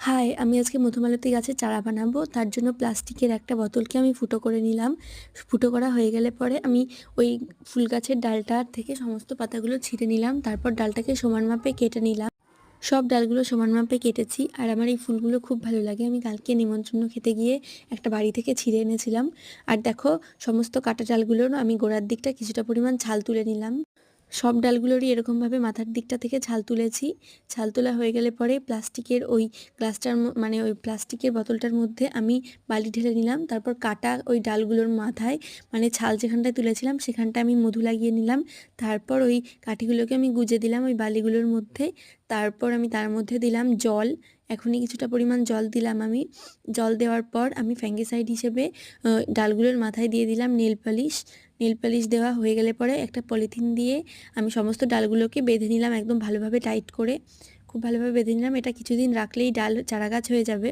High, আমি আজকে মধুমালতী গাছের চারা বানাবো। তার জন্য প্লাস্টিকের একটা বোতলকে আমি ফুটো করে নিলাম। ফুটো করা হয়ে গেলে পরে আমি ওই ফুল গাছের ডালটার থেকে সমস্ত পাতাগুলো ছিঁড়ে নিলাম। তারপর ডালটাকে সমান মাপে কেটে নিলাম। সব ডালগুলো সমান মাপে কেটেছি। আর আমার এই ফুলগুলো খুব ভালো লাগে। আমি কালকে নিমন্ত্রণ খেতে গিয়ে একটা বাড়ি থেকে ছিঁড়ে এনেছিলাম। আর দেখো, সমস্ত কাটা ডালগুলোর আমি গোড়ার দিকটা কিছুটা পরিমাণ ছাল তুলে নিলাম। সব ডালগুলোরই এরকমভাবে মাথার দিকটা থেকে ছাল তুলেছি। ছাল তোলা হয়ে গেলে পরে প্লাস্টিকের ওই গ্লাসটার মানে ওই প্লাস্টিকের বোতলটার মধ্যে আমি বালি ঢেলে নিলাম। তারপর কাটা ওই ডালগুলোর মাথায় মানে ছাল যেখানটায় তুলেছিলাম সেখানটায় আমি মধু লাগিয়ে নিলাম। তারপর ওই কাঠিগুলোকে আমি গুজে দিলাম ওই বালিগুলোর মধ্যে। তারপর আমি তার মধ্যে দিলাম জল। এখনই কিছুটা পরিমাণ জল দিলাম আমি। জল দেওয়ার পর আমি ফ্যাঙ্গিসাইড হিসেবে ডালগুলোর মাথায় দিয়ে দিলাম নেল পালিশ। নেল পালিশ দেওয়া হয়ে গেলে পরে একটা পলিথিন দিয়ে আমি সমস্ত ডালগুলোকে বেঁধে নিলাম একদম ভালোভাবে টাইট করে। খুব ভালোভাবে বেঁধে নিলাম। এটা কিছুদিন রাখলেই ডাল চারাগাছ হয়ে যাবে।